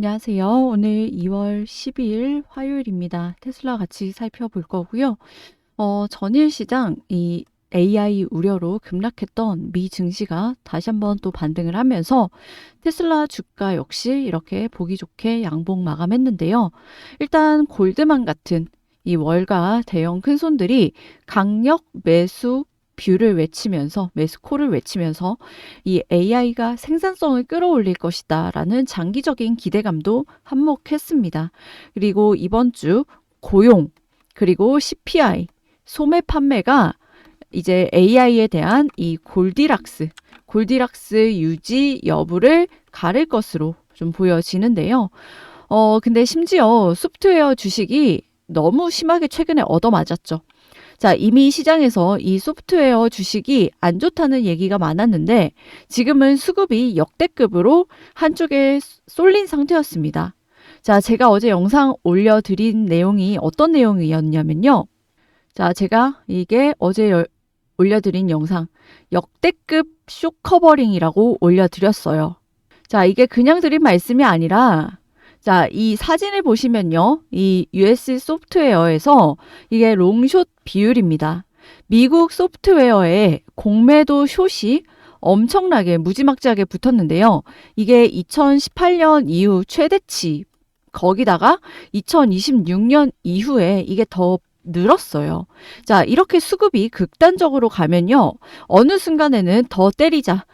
안녕하세요. 오늘 2월 12일 화요일입니다. 테슬라 같이 살펴볼 거고요. 전일 시장 이 AI 우려로 급락했던 미 증시가 다시 한번 또 반등을 하면서 테슬라 주가 역시 이렇게 보기 좋게 양봉 마감했는데요. 일단 골드만 같은 이 월가 대형 큰손들이 강력 매수 뷰를 외치면서 매수콜을 외치면서 이 AI가 생산성을 끌어올릴 것이다 라는 장기적인 기대감도 한몫했습니다. 그리고 이번 주 고용 그리고 CPI 소매 판매가 이제 AI에 대한 이 골디락스 유지 여부를 가를 것으로 좀 보여지는데요. 근데 심지어 소프트웨어 주식이 너무 심하게 최근에 얻어맞았죠. 자, 이미 시장에서 이 소프트웨어 주식이 안 좋다는 얘기가 많았는데 지금은 수급이 역대급으로 한쪽에 쏠린 상태였습니다. 자, 제가 어제 영상 올려드린 내용이 어떤 내용이었냐면요. 자, 제가 이게 어제 올려드린 영상 역대급 쇼커버링이라고 올려드렸어요. 자, 이게 그냥 드린 말씀이 아니라 자, 이 사진을 보시면요. 이 US 소프트웨어에서 이게 롱숏 비율입니다. 미국 소프트웨어에 공매도 숏이 엄청나게 무지막지하게 붙었는데요. 이게 2018년 이후 최대치 거기다가 2026년 이후에 이게 더 늘었어요. 자, 이렇게 수급이 극단적으로 가면요. 어느 순간에는 더 때리자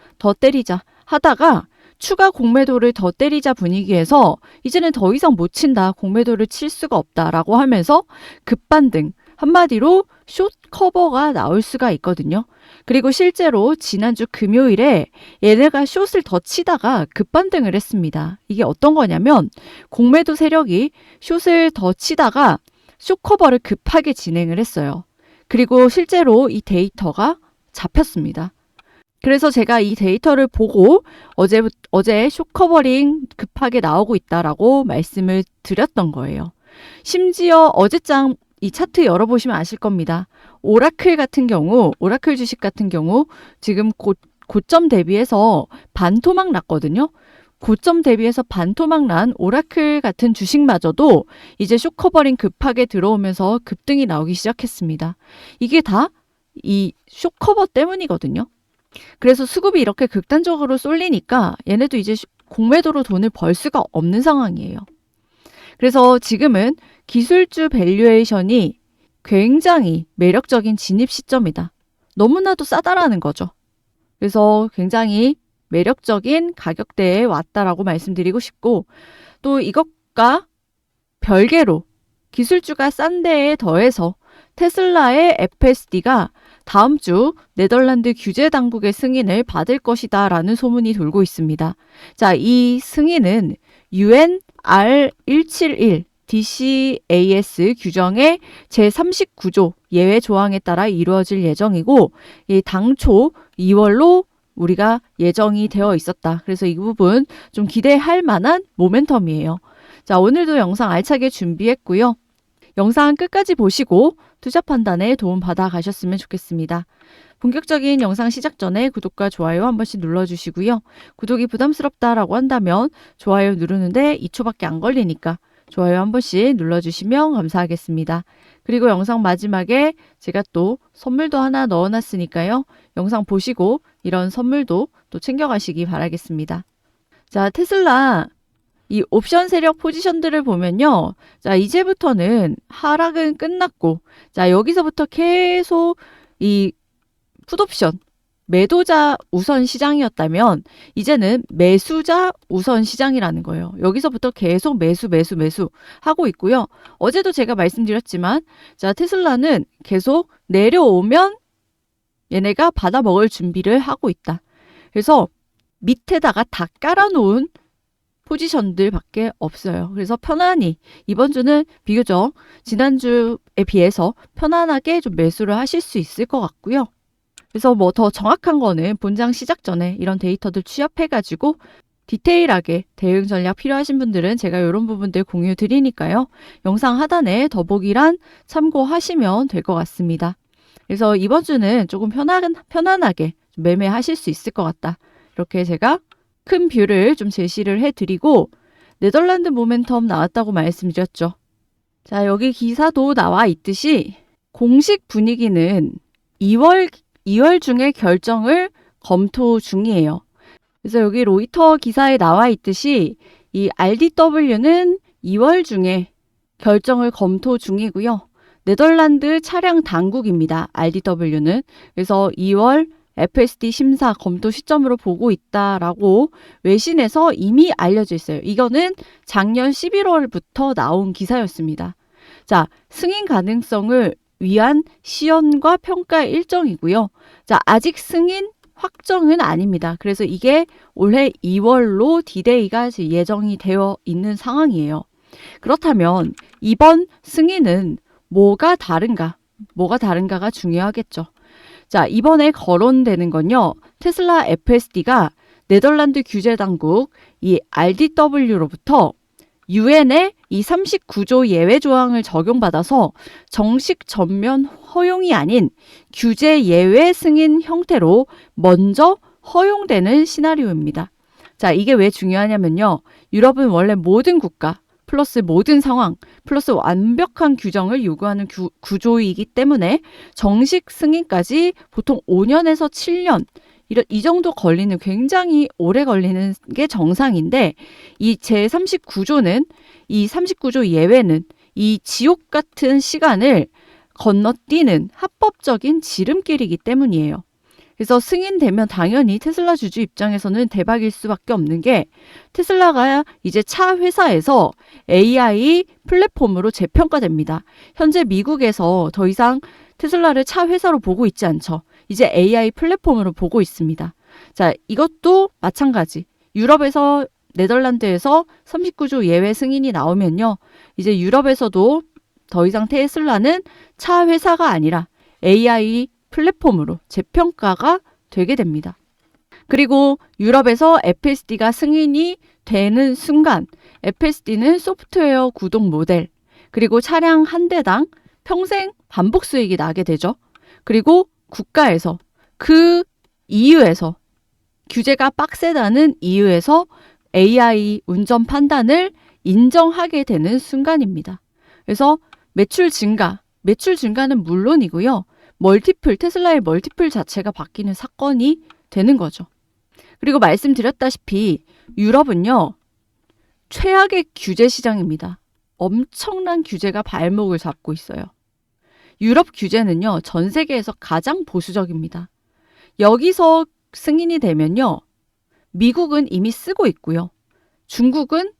하다가 추가 공매도를 더 때리자 분위기에서 이제는 더 이상 못 친다. 공매도를 칠 수가 없다라고 하면서 급반등. 한마디로 숏 커버가 나올 수가 있거든요. 그리고 실제로 지난주 금요일에 얘네가 숏을 더 치다가 급반등을 했습니다. 이게 어떤 거냐면 공매도 세력이 숏을 더 치다가 숏 커버를 급하게 진행을 했어요. 그리고 실제로 이 데이터가 잡혔습니다. 그래서 제가 이 데이터를 보고 어제 숏커버링 급하게 나오고 있다라고 말씀을 드렸던 거예요. 심지어 어제장 이 차트 열어보시면 아실 겁니다. 오라클 주식 같은 경우 지금 고점 대비해서 반토막 났거든요. 고점 대비해서 반토막 난 오라클 같은 주식마저도 이제 숏커버링 급하게 들어오면서 급등이 나오기 시작했습니다. 이게 다 이 숏커버 때문이거든요. 그래서 수급이 이렇게 극단적으로 쏠리니까 얘네도 이제 공매도로 돈을 벌 수가 없는 상황이에요. 그래서 지금은 기술주 밸류에이션이 굉장히 매력적인 진입 시점이다. 너무나도 싸다라는 거죠. 그래서 굉장히 매력적인 가격대에 왔다라고 말씀드리고 싶고 또 이것과 별개로 기술주가 싼 데에 더해서 테슬라의 FSD가 다음 주 네덜란드 규제 당국의 승인을 받을 것이다 라는 소문이 돌고 있습니다. 자, 이 승인은 UN R171 DCAS 규정의 제39조 예외 조항에 따라 이루어질 예정이고 당초 2월로 우리가 예정이 되어 있었다. 그래서 이 부분 좀 기대할 만한 모멘텀이에요. 자, 오늘도 영상 알차게 준비했고요. 영상 끝까지 보시고 투자 판단에 도움 받아 가셨으면 좋겠습니다. 본격적인 영상 시작 전에 구독과 좋아요 한 번씩 눌러주시고요. 구독이 부담스럽다라고 한다면 좋아요 누르는데 2초밖에 안 걸리니까 좋아요 한 번씩 눌러주시면 감사하겠습니다. 그리고 영상 마지막에 제가 또 선물도 하나 넣어놨으니까요. 영상 보시고 이런 선물도 또 챙겨가시기 바라겠습니다. 자, 테슬라 이 옵션 세력 포지션들을 보면요. 자, 이제부터는 하락은 끝났고, 자, 여기서부터 계속 이 풋옵션, 매도자 우선 시장이었다면, 이제는 매수자 우선 시장이라는 거예요. 여기서부터 계속 매수 하고 있고요. 어제도 제가 말씀드렸지만, 자, 테슬라는 계속 내려오면 얘네가 받아 먹을 준비를 하고 있다. 그래서 밑에다가 다 깔아놓은 포지션들밖에 없어요. 그래서 편안히 이번 주는 비교적 지난주에 비해서 편안하게 좀 매수를 하실 수 있을 것 같고요. 그래서 뭐 더 정확한 거는 본장 시작 전에 이런 데이터들 취합해가지고 디테일하게 대응 전략 필요하신 분들은 제가 이런 부분들 공유 드리니까요. 영상 하단에 더보기란 참고하시면 될 것 같습니다. 그래서 이번 주는 조금 편안하게 좀 매매하실 수 있을 것 같다. 이렇게 제가 큰 뷰를 좀 제시를 해드리고 네덜란드 모멘텀 나왔다고 말씀드렸죠. 자, 여기 기사도 나와 있듯이 공식 분위기는 2월 중에 결정을 검토 중이에요. 그래서 여기 로이터 기사에 나와 있듯이 이 RDW는 2월 중에 결정을 검토 중이고요. 네덜란드 차량 당국입니다. RDW는. 그래서 2월 FSD 심사 검토 시점으로 보고 있다라고 외신에서 이미 알려져 있어요. 이거는 작년 11월부터 나온 기사였습니다. 자, 승인 가능성을 위한 시연과 평가 일정이고요. 자, 아직 승인 확정은 아닙니다. 그래서 이게 올해 2월로 디데이가 예정이 되어 있는 상황이에요. 그렇다면 이번 승인은 뭐가 다른가가 중요하겠죠. 자, 이번에 거론되는 건요. 테슬라 FSD가 네덜란드 규제 당국 이 RDW로부터 유엔의 이 39조 예외 조항을 적용받아서 정식 전면 허용이 아닌 규제 예외 승인 형태로 먼저 허용되는 시나리오입니다. 자, 이게 왜 중요하냐면요. 유럽은 원래 모든 국가 플러스 모든 상황 플러스 완벽한 규정을 요구하는 구조이기 때문에 정식 승인까지 보통 5년에서 7년 이 정도 걸리는 굉장히 오래 걸리는 게 정상인데 이 제39조는 이 39조 예외는 이 지옥 같은 시간을 건너뛰는 합법적인 지름길이기 때문이에요. 그래서 승인되면 당연히 테슬라 주주 입장에서는 대박일 수밖에 없는 게 테슬라가 이제 차 회사에서 AI 플랫폼으로 재평가됩니다. 현재 미국에서 더 이상 테슬라를 차 회사로 보고 있지 않죠. 이제 AI 플랫폼으로 보고 있습니다. 자, 이것도 마찬가지. 유럽에서 네덜란드에서 39조 예외 승인이 나오면요. 이제 유럽에서도 더 이상 테슬라는 차 회사가 아니라 AI 플랫폼으로 재평가가 되게 됩니다. 그리고 유럽에서 FSD가 승인이 되는 순간 FSD는 소프트웨어 구동 모델 그리고 차량 한 대당 평생 반복 수익이 나게 되죠. 그리고 국가에서 그 이유에서 규제가 빡세다는 이유에서 AI 운전 판단을 인정하게 되는 순간입니다. 그래서 매출 증가는 물론이고요. 테슬라의 멀티플 자체가 바뀌는 사건이 되는 거죠. 그리고 말씀드렸다시피 유럽은요. 최악의 규제 시장입니다. 엄청난 규제가 발목을 잡고 있어요. 유럽 규제는요. 전 세계에서 가장 보수적입니다. 여기서 승인이 되면요. 미국은 이미 쓰고 있고요. 중국은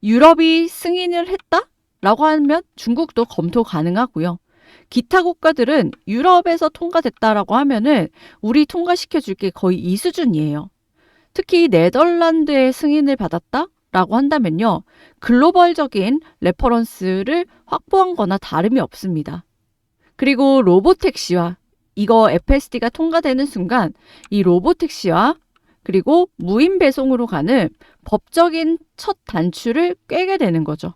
유럽이 승인을 했다라고 하면 중국도 검토 가능하고요. 기타 국가들은 유럽에서 통과됐다라고 하면은 우리 통과시켜 줄 게 거의 이 수준이에요. 특히 네덜란드의 승인을 받았다라고 한다면요. 글로벌적인 레퍼런스를 확보한 거나 다름이 없습니다. 그리고 로보택시와 이거 FSD가 통과되는 순간 이 로보택시와 그리고 무인 배송으로 가는 법적인 첫 단추를 꿰게 되는 거죠.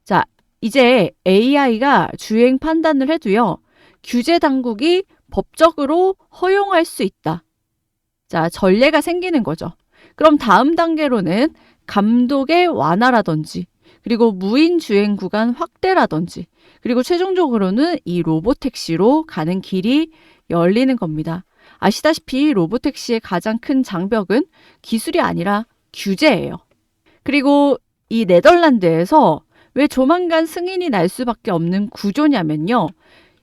자, 이제 AI가 주행 판단을 해도요. 규제 당국이 법적으로 허용할 수 있다. 자, 전례가 생기는 거죠. 그럼 다음 단계로는 감독의 완화라든지 그리고 무인 주행 구간 확대라든지 그리고 최종적으로는 이 로보택시로 가는 길이 열리는 겁니다. 아시다시피 로보택시의 가장 큰 장벽은 기술이 아니라 규제예요. 그리고 이 네덜란드에서 왜 조만간 승인이 날 수밖에 없는 구조냐면요.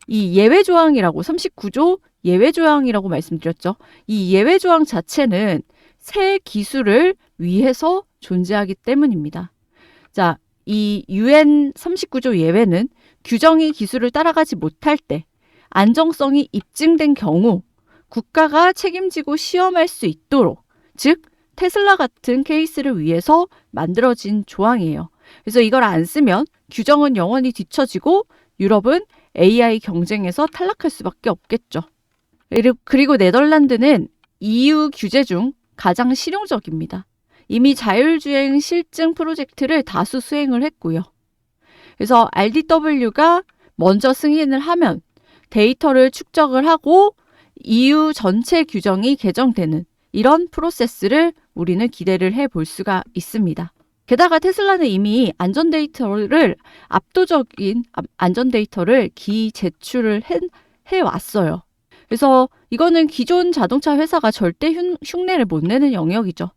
이 예외조항이라고 39조 예외조항이라고 말씀드렸죠. 이 예외조항 자체는 새 기술을 위해서 존재하기 때문입니다. 자, 이 UN 39조 예외는 규정이 기술을 따라가지 못할 때 안정성이 입증된 경우 국가가 책임지고 시험할 수 있도록 즉 테슬라 같은 케이스를 위해서 만들어진 조항이에요. 그래서 이걸 안 쓰면 규정은 영원히 뒤처지고 유럽은 AI 경쟁에서 탈락할 수밖에 없겠죠. 그리고 네덜란드는 EU 규제 중 가장 실용적입니다. 이미 자율주행 실증 프로젝트를 다수 수행을 했고요. 그래서 RDW가 먼저 승인을 하면 데이터를 축적을 하고 EU 전체 규정이 개정되는 이런 프로세스를 우리는 기대를 해볼 수가 있습니다. 게다가 테슬라는 이미 압도적인 안전 데이터를 제출을 해왔어요. 그래서 이거는 기존 자동차 회사가 절대 흉내를 못 내는 영역이죠.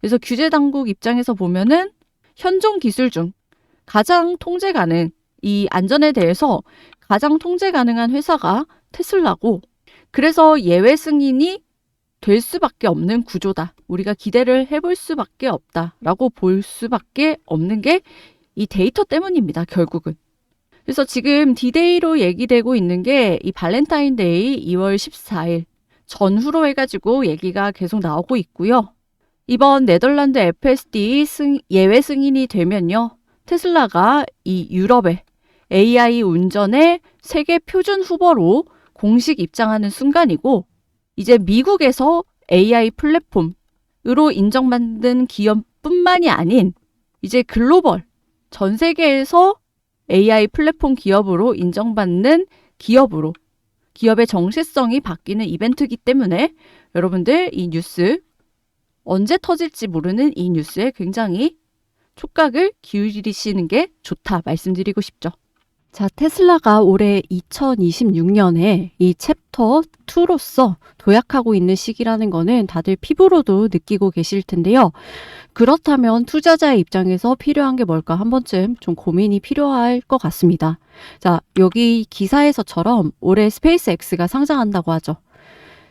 그래서 규제 당국 입장에서 보면은 현존 기술 중 가장 통제 가능, 이 안전에 대해서 가장 통제 가능한 회사가 테슬라고, 그래서 예외 승인이 될 수밖에 없는 구조다. 우리가 기대를 해볼 수밖에 없다라고 볼 수밖에 없는 게 이 데이터 때문입니다. 결국은. 그래서 지금 디데이로 얘기되고 있는 게 이 발렌타인데이 2월 14일 전후로 해가지고 얘기가 계속 나오고 있고요. 이번 네덜란드 FSD 예외 승인이 되면요, 테슬라가 이 유럽의 AI 운전의 세계 표준 후보로 공식 입장하는 순간이고, 이제 미국에서 AI 플랫폼으로 인정받는 기업뿐만이 아닌 이제 글로벌 전 세계에서 AI 플랫폼 기업으로 인정받는 기업의 정체성이 바뀌는 이벤트이기 때문에 여러분들 이 뉴스, 언제 터질지 모르는 이 뉴스에 굉장히 촉각을 기울이시는 게 좋다 말씀드리고 싶죠. 자, 테슬라가 올해 2026년에 이 챕터 2로서 도약하고 있는 시기라는 거는 다들 피부로도 느끼고 계실 텐데요. 그렇다면 투자자의 입장에서 필요한 게 뭘까 한 번쯤 좀 고민이 필요할 것 같습니다. 자, 여기 기사에서처럼 올해 스페이스X가 상장한다고 하죠.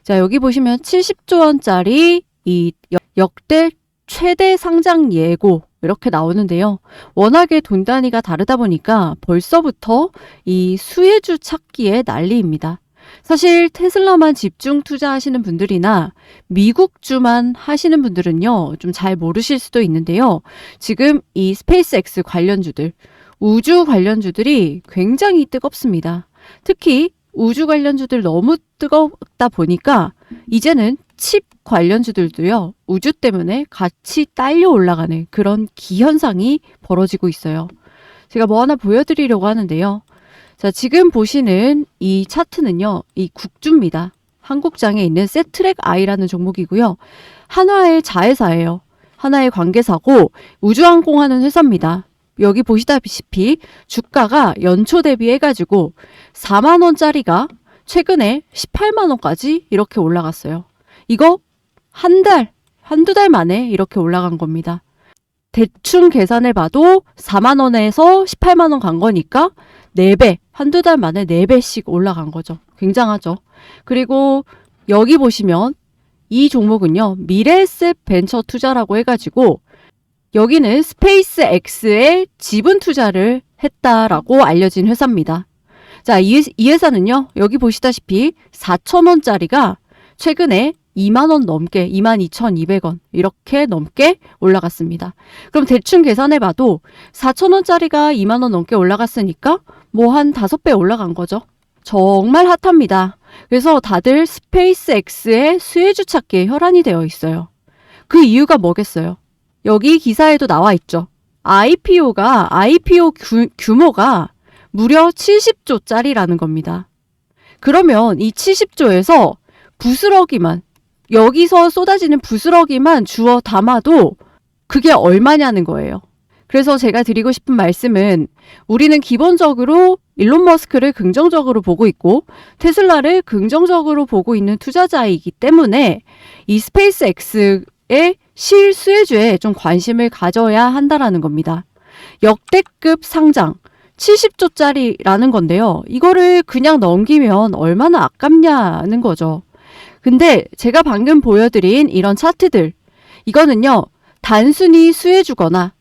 자, 여기 보시면 70조 원짜리 이 역대 최대 상장 예고 이렇게 나오는데요. 워낙에 돈 단위가 다르다 보니까 벌써부터 이 수혜주 찾기에 난리입니다. 사실 테슬라만 집중 투자하시는 분들이나 미국주만 하시는 분들은요, 좀 잘 모르실 수도 있는데요. 지금 이 스페이스X 관련주들, 우주 관련주들이 굉장히 뜨겁습니다. 특히 우주 관련주들 너무 뜨겁다 보니까 이제는 칩 관련주들도요, 우주 때문에 같이 딸려 올라가는 그런 기현상이 벌어지고 있어요. 제가 뭐 하나 보여드리려고 하는데요. 자, 지금 보시는 이 차트는요, 이 국주입니다. 한국장에 있는 세트랙 I라는 종목이고요. 한화의 자회사예요. 한화의 관계사고 우주항공하는 회사입니다. 여기 보시다시피 주가가 연초 대비해가지고 4만 원짜리가 최근에 18만 원까지 이렇게 올라갔어요. 이거 한두 달 만에 이렇게 올라간 겁니다. 대충 계산해 봐도 4만 원에서 18만 원 간 거니까 4배, 한두 달 만에 4배씩 올라간 거죠. 굉장하죠. 그리고 여기 보시면 이 종목은요, 미래에셋 벤처 투자라고 해가지고 여기는 스페이스X에 지분 투자를 했다라고 알려진 회사입니다. 자, 이 회사는요, 여기 보시다시피 4,000원짜리가 최근에 2만 원 넘게, 22,200원 이렇게 넘게 올라갔습니다. 그럼 대충 계산해봐도 4,000원짜리가 2만 원 넘게 올라갔으니까 뭐 한 5배 올라간 거죠. 정말 핫합니다. 그래서 다들 스페이스X의 수혜주 찾기에 혈안이 되어 있어요. 그 이유가 뭐겠어요? 여기 기사에도 나와 있죠. IPO 규모가 무려 70조짜리라는 겁니다. 그러면 이 70조에서 부스러기만, 여기서 쏟아지는 부스러기만 주워 담아도 그게 얼마냐는 거예요. 그래서 제가 드리고 싶은 말씀은 우리는 기본적으로 일론 머스크를 긍정적으로 보고 있고 테슬라를 긍정적으로 보고 있는 투자자이기 때문에 이 스페이스X의 실수혜주에 좀 관심을 가져야 한다라는 겁니다. 역대급 상장 70조짜리라는 건데요. 이거를 그냥 넘기면 얼마나 아깝냐는 거죠. 근데 제가 방금 보여드린 이런 차트들, 이거는요, 단순히 수혜주거나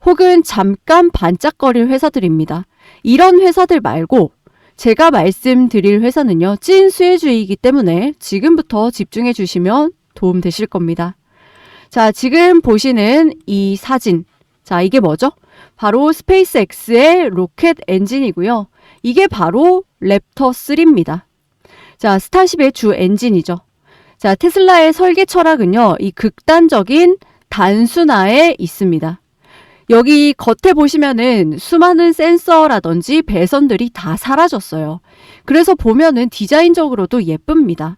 혹은 잠깐 반짝거릴 회사들입니다. 이런 회사들 말고 제가 말씀드릴 회사는요, 찐 수혜주이기 때문에 지금부터 집중해 주시면 도움 되실 겁니다. 자, 지금 보시는 이 사진, 자, 이게 뭐죠? 바로 스페이스X의 로켓 엔진이고요. 이게 바로 랩터 3입니다. 자, 스타쉽의 주 엔진이죠. 자, 테슬라의 설계 철학은요, 이 극단적인 단순화에 있습니다. 여기 겉에 보시면은 수많은 센서라든지 배선들이 다 사라졌어요. 그래서 보면은 디자인적으로도 예쁩니다.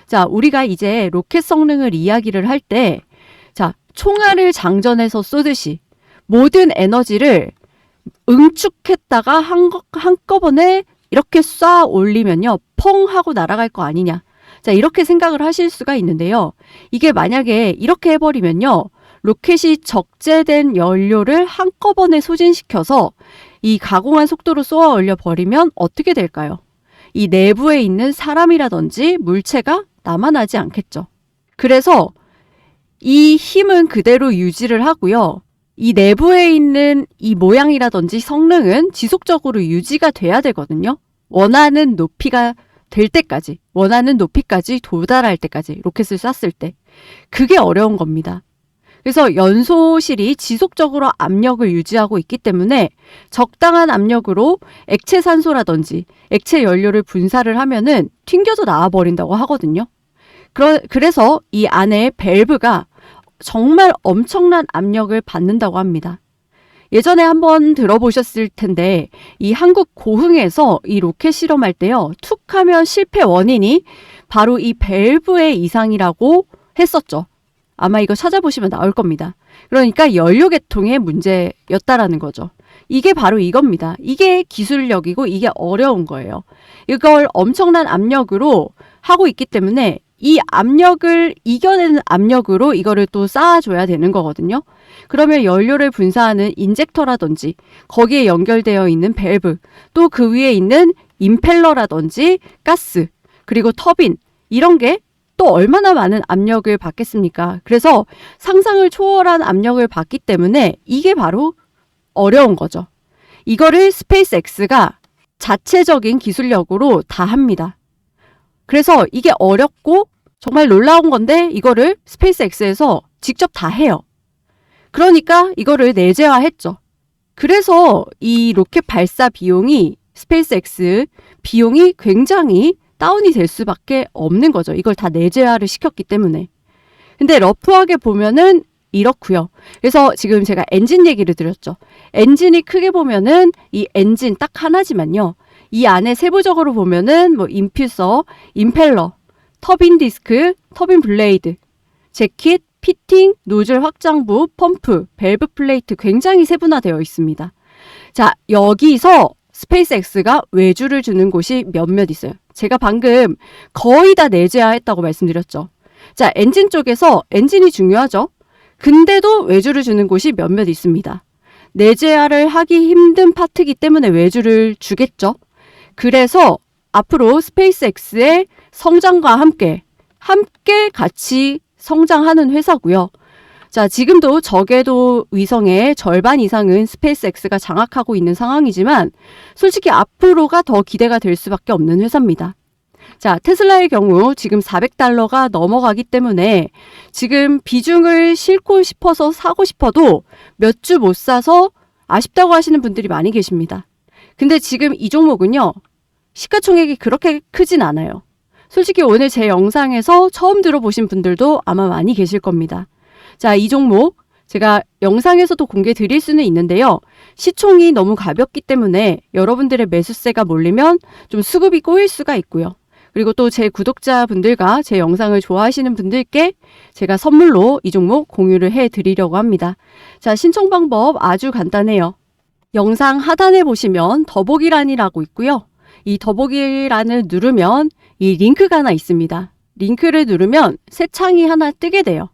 자, 우리가 이제 로켓 성능을 이야기를 할 때, 자, 총알을 장전해서 쏘듯이 모든 에너지를 응축했다가 한꺼번에 이렇게 쏴 올리면요. 펑 하고 날아갈 거 아니냐. 자, 이렇게 생각을 하실 수가 있는데요. 이게 만약에 이렇게 해버리면요. 로켓이 적재된 연료를 한꺼번에 소진시켜서 이 가공한 속도로 쏘아 올려버리면 어떻게 될까요? 이 내부에 있는 사람이라든지 물체가 남아나지 않겠죠. 그래서 이 힘은 그대로 유지를 하고요. 이 내부에 있는 이 모양이라든지 성능은 지속적으로 유지가 돼야 되거든요. 원하는 높이가 될 때까지, 원하는 높이까지 도달할 때까지 로켓을 쐈을 때. 그게 어려운 겁니다. 그래서 연소실이 지속적으로 압력을 유지하고 있기 때문에 적당한 압력으로 액체 산소라든지 액체 연료를 분사를 하면은 튕겨져 나와버린다고 하거든요. 그래서 이 안에 밸브가 정말 엄청난 압력을 받는다고 합니다. 예전에 한번 들어보셨을 텐데 이 한국 고흥에서 이 로켓 실험할 때요. 툭 하면 실패 원인이 바로 이 밸브의 이상이라고 했었죠. 아마 이거 찾아보시면 나올 겁니다. 그러니까 연료 계통의 문제였다라는 거죠. 이게 바로 이겁니다. 이게 기술력이고 이게 어려운 거예요. 이걸 엄청난 압력으로 하고 있기 때문에 이 압력을 이겨내는 압력으로 이거를 또 쌓아줘야 되는 거거든요. 그러면 연료를 분사하는 인젝터라든지 거기에 연결되어 있는 밸브, 또 그 위에 있는 임펠러라든지 가스, 그리고 터빈 이런 게 또 얼마나 많은 압력을 받겠습니까? 그래서 상상을 초월한 압력을 받기 때문에 이게 바로 어려운 거죠. 이거를 스페이스X가 자체적인 기술력으로 다 합니다. 그래서 이게 어렵고 정말 놀라운 건데 이거를 스페이스X에서 직접 다 해요. 그러니까 이거를 내재화했죠. 그래서 이 로켓 발사 비용이 스페이스X 비용이 굉장히 다운이 될 수밖에 없는 거죠. 이걸 다 내재화를 시켰기 때문에. 근데 러프하게 보면은 이렇고요. 그래서 지금 제가 엔진 얘기를 드렸죠. 엔진이 크게 보면은 이 엔진 딱 하나지만요. 이 안에 세부적으로 보면은 뭐 인퓨서, 임펠러, 터빈 디스크, 터빈 블레이드, 재킷, 피팅, 노즐 확장부, 펌프, 밸브 플레이트 굉장히 세분화되어 있습니다. 자, 여기서 스페이스X가 외주를 주는 곳이 몇몇 있어요. 제가 방금 거의 다 내재화했다고 말씀드렸죠. 자, 엔진 쪽에서 엔진이 중요하죠. 근데도 외주를 주는 곳이 몇몇 있습니다. 내재화를 하기 힘든 파트이기 때문에 외주를 주겠죠. 그래서 앞으로 스페이스X의 성장과 함께 같이 성장하는 회사고요. 자, 지금도 저궤도 위성의 절반 이상은 스페이스X가 장악하고 있는 상황이지만 솔직히 앞으로가 더 기대가 될 수밖에 없는 회사입니다. 자, 테슬라의 경우 지금 $400가 넘어가기 때문에 지금 비중을 싣고 싶어서 사고 싶어도 몇 주 못 사서 아쉽다고 하시는 분들이 많이 계십니다. 근데 지금 이 종목은요. 시가총액이 그렇게 크진 않아요. 솔직히 오늘 제 영상에서 처음 들어보신 분들도 아마 많이 계실 겁니다. 자, 이 종목 제가 영상에서도 공개 드릴 수는 있는데요. 시총이 너무 가볍기 때문에 여러분들의 매수세가 몰리면 좀 수급이 꼬일 수가 있고요. 그리고 또 제 구독자분들과 제 영상을 좋아하시는 분들께 제가 선물로 이 종목 공유를 해드리려고 합니다. 자, 신청 방법 아주 간단해요. 영상 하단에 보시면 더보기란이라고 있고요. 이 더보기란을 누르면 이 링크가 하나 있습니다. 링크를 누르면 새 창이 하나 뜨게 돼요.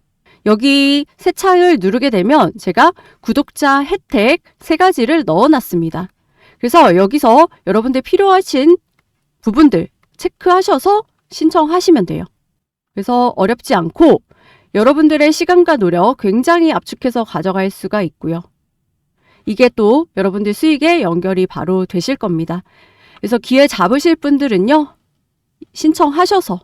여기 새 창을 누르게 되면 제가 구독자 혜택 3가지를 넣어놨습니다. 그래서 여기서 여러분들 필요하신 부분들 체크하셔서 신청하시면 돼요. 그래서 어렵지 않고 여러분들의 시간과 노력 굉장히 압축해서 가져갈 수가 있고요. 이게 또 여러분들 수익에 연결이 바로 되실 겁니다. 그래서 기회 잡으실 분들은요. 신청하셔서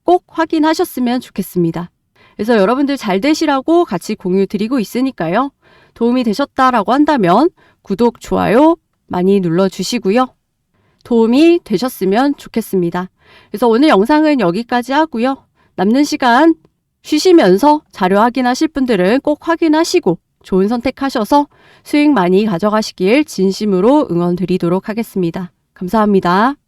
꼭 확인하셨으면 좋겠습니다. 그래서 여러분들 잘 되시라고 같이 공유 드리고 있으니까요. 도움이 되셨다라고 한다면 구독, 좋아요 많이 눌러주시고요. 도움이 되셨으면 좋겠습니다. 그래서 오늘 영상은 여기까지 하고요. 남는 시간 쉬시면서 자료 확인하실 분들은 꼭 확인하시고 좋은 선택하셔서 수익 많이 가져가시길 진심으로 응원 드리도록 하겠습니다. 감사합니다.